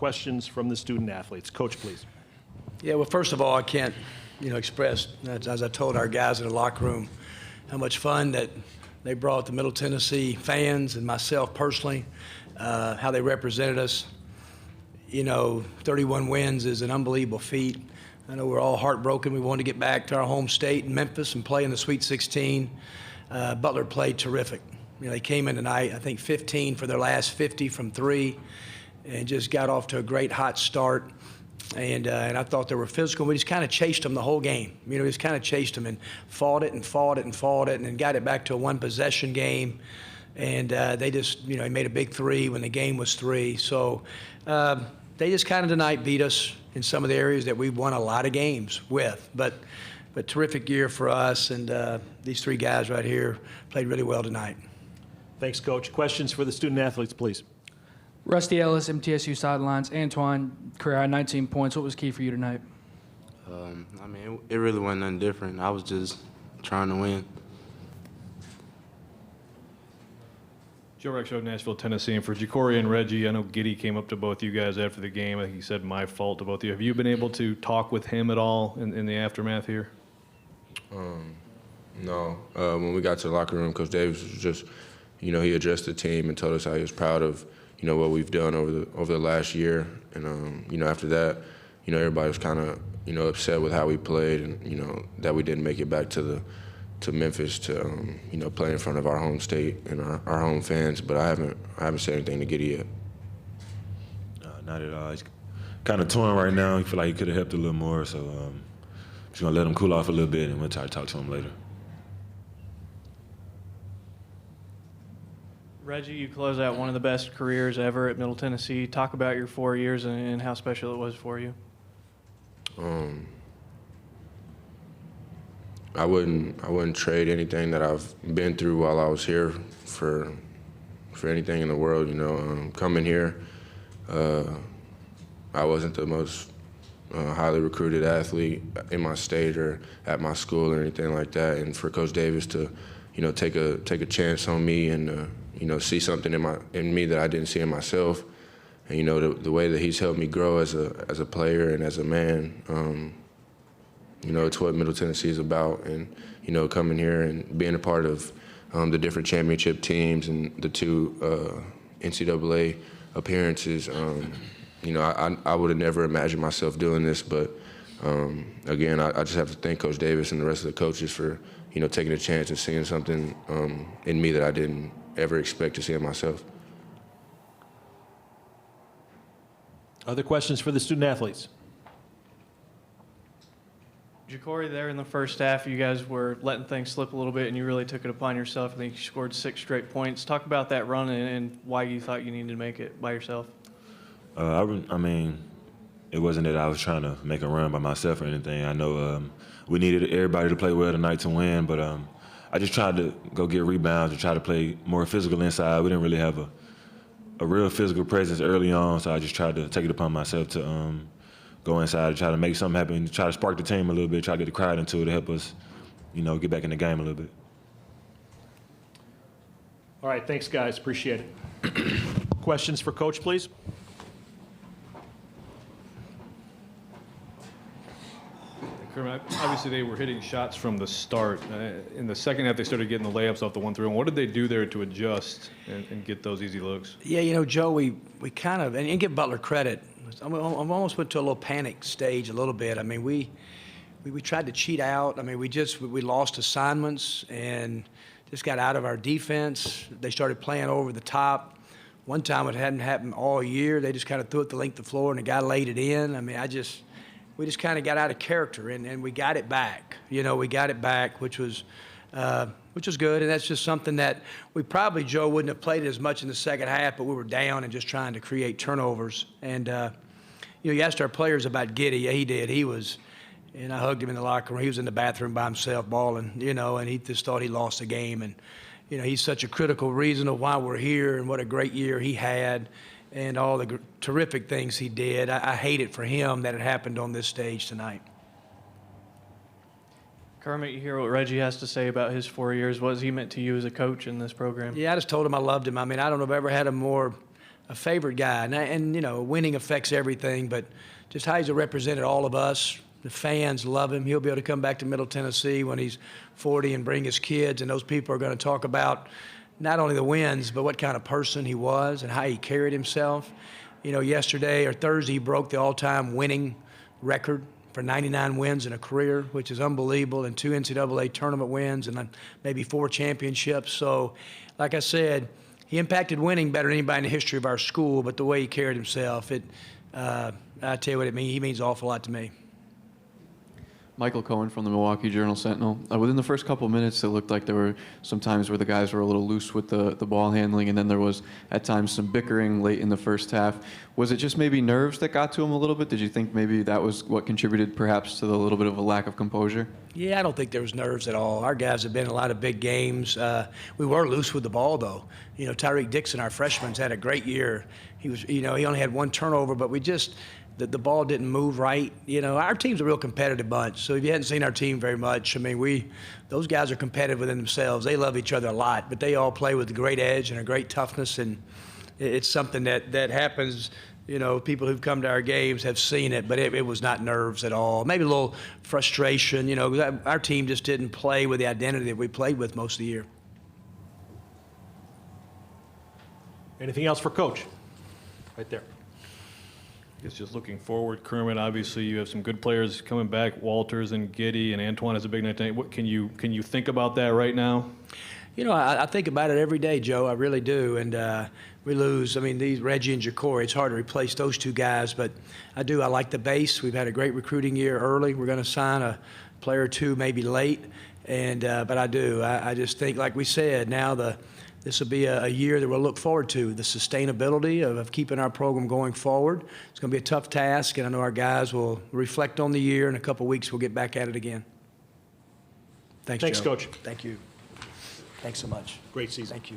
questions from the student athletes. Coach, please. Yeah, well, first of all, I can't, express, as I told our guys in the locker room, how much fun that they brought the Middle Tennessee fans and myself personally, how they represented us. 31 wins is an unbelievable feat. I know we're all heartbroken. We wanted to get back to our home state in Memphis and play in the Sweet 16. Butler played terrific. They came in tonight, I think 15 for their last 50 from three, and just got off to a great hot start. And I thought they were physical. We just kind of chased them the whole game. We just kind of chased them and fought it and fought it and fought it, and then got it back to a one-possession game. And they just, made a big three when the game was three. So they just kind of tonight beat us in some of the areas that we've won a lot of games with. But terrific year for us, and these three guys right here played really well tonight. Thanks, Coach. Questions for the student athletes, please. Rusty Ellis, MTSU sidelines. Antoine, career high 19 points. What was key for you tonight? It really wasn't nothing different. I was just trying to win. Joe Rex Show, Nashville, Tennessee. And for Ja'Cory and Reggie, I know Giddy came up to both you guys after the game. I think he said, "My fault" to both of you. Have you been able to talk with him at all in the aftermath here? No. When we got to the locker room, Coach Davis was just, he addressed the team and told us how he was proud of, what we've done over the last year. And, after that, everybody was kind of, upset with how we played and, that we didn't make it back to Memphis to, play in front of our home state and our home fans. But I haven't said anything to Giddy yet. Not at all. He's kind of torn right now. He feel like he could have helped a little more. So just going to let him cool off a little bit, and we'll try to talk to him later. Reggie, you close out one of the best careers ever at Middle Tennessee. Talk about your 4 years and how special it was for you. I wouldn't trade anything that I've been through while I was here for anything in the world. Coming here, I wasn't the most highly recruited athlete in my state or at my school or anything like that. And for Coach Davis to, take a chance on me and see something in me that I didn't see in myself, and the way that he's helped me grow as a player and as a man. It's what Middle Tennessee is about, and coming here and being a part of the different championship teams and the two NCAA appearances. I would have never imagined myself doing this, but again, I just have to thank Coach Davis and the rest of the coaches for taking a chance and seeing something in me that I didn't ever expect to see in myself. Other questions for the student athletes? Ja'Cory, there in the first half, you guys were letting things slip a little bit, and you really took it upon yourself. I think you scored 6 straight points. Talk about that run and why you thought you needed to make it by yourself. It wasn't that I was trying to make a run by myself or anything. I know we needed everybody to play well tonight to win, but I just tried to go get rebounds and try to play more physical inside. We didn't really have a real physical presence early on, so I just tried to take it upon myself to go inside and try to make something happen, try to spark the team a little bit, try to get the crowd into it to help us, get back in the game a little bit. All right, thanks, guys. Appreciate it. Questions for Coach, please? Kermit, obviously they were hitting shots from the start. In the second half, they started getting the layups off the 1-3. What did they do there to adjust and get those easy looks? Yeah, Joe, we kind of, and give Butler credit, I almost went to a little panic stage a little bit. We tried to cheat out. We lost assignments and just got out of our defense. They started playing over the top. One time it hadn't happened all year. They just kind of threw it the length of the floor and the guy laid it in. We just kind of got out of character, and we got it back. We got it back, which was good. And that's just something that we probably, Joe, wouldn't have played as much in the second half, but we were down and just trying to create turnovers. And, you asked our players about Giddy. Yeah, he did. He was, and I hugged him in the locker room. He was in the bathroom by himself bawling, and he just thought he lost the game. And, he's such a critical reason of why we're here and what a great year he had. And all the terrific things he did. I hate it for him that it happened on this stage tonight. Kermit, you hear what Reggie has to say about his 4 years. What has he meant to you as a coach in this program? Yeah, I just told him I loved him. I don't know if I ever had a more a favorite guy. And you know, winning affects everything, but just how he's represented all of us. The fans love him. He'll be able to come back to Middle Tennessee when he's 40 and bring his kids, and those people are going to talk about not only the wins, but what kind of person he was and how he carried himself. You know, yesterday or Thursday, he broke the all-time winning record for 99 wins in a career, which is unbelievable, and 2 NCAA tournament wins and maybe 4 championships. So, like I said, he impacted winning better than anybody in the history of our school, but the way he carried himself, I tell you what it means. He means an awful lot to me. Michael Cohen from the Milwaukee Journal-Sentinel. Within the first couple of minutes, it looked like there were some times where the guys were a little loose with the ball handling, and then there was, at times, some bickering late in the first half. Was it just maybe nerves that got to him a little bit? Did you think maybe that was what contributed perhaps to the little bit of a lack of composure? Yeah, I don't think there was nerves at all. Our guys have been in a lot of big games. We were loose with the ball, though. You know, Tyreek Dixon, our freshman's had a great year. He was, you know, he only had 1 turnover, but we just the ball didn't move right. You know, our team's a real competitive bunch. So if you hadn't seen our team very much, I mean, those guys are competitive within themselves. They love each other a lot, but they all play with a great edge and a great toughness, and it's something that happens. You know, people who've come to our games have seen it, but it was not nerves at all. Maybe a little frustration. You know, our team just didn't play with the identity that we played with most of the year. Anything else for Coach? Right there. I guess just looking forward, Kermit, obviously you have some good players coming back, Walters and Giddy, and Antoine has a big night tonight. What can you think about that right now? You know, I think about it every day, Joe. I really do. And we lose. I mean, these Reggie and Ja'Cory, it's hard to replace those 2 guys, but I do. I like the base. We've had a great recruiting year early. We're going to sign a player or 2 maybe late. And but I do. I just think, like we said, now this will be a year that we'll look forward to, the sustainability of keeping our program going forward. It's going to be a tough task, and I know our guys will reflect on the year. In a couple of weeks, we'll get back at it again. Thanks, Thanks, Joe. Coach. Thank you. Thanks so much. Great season. Thank you.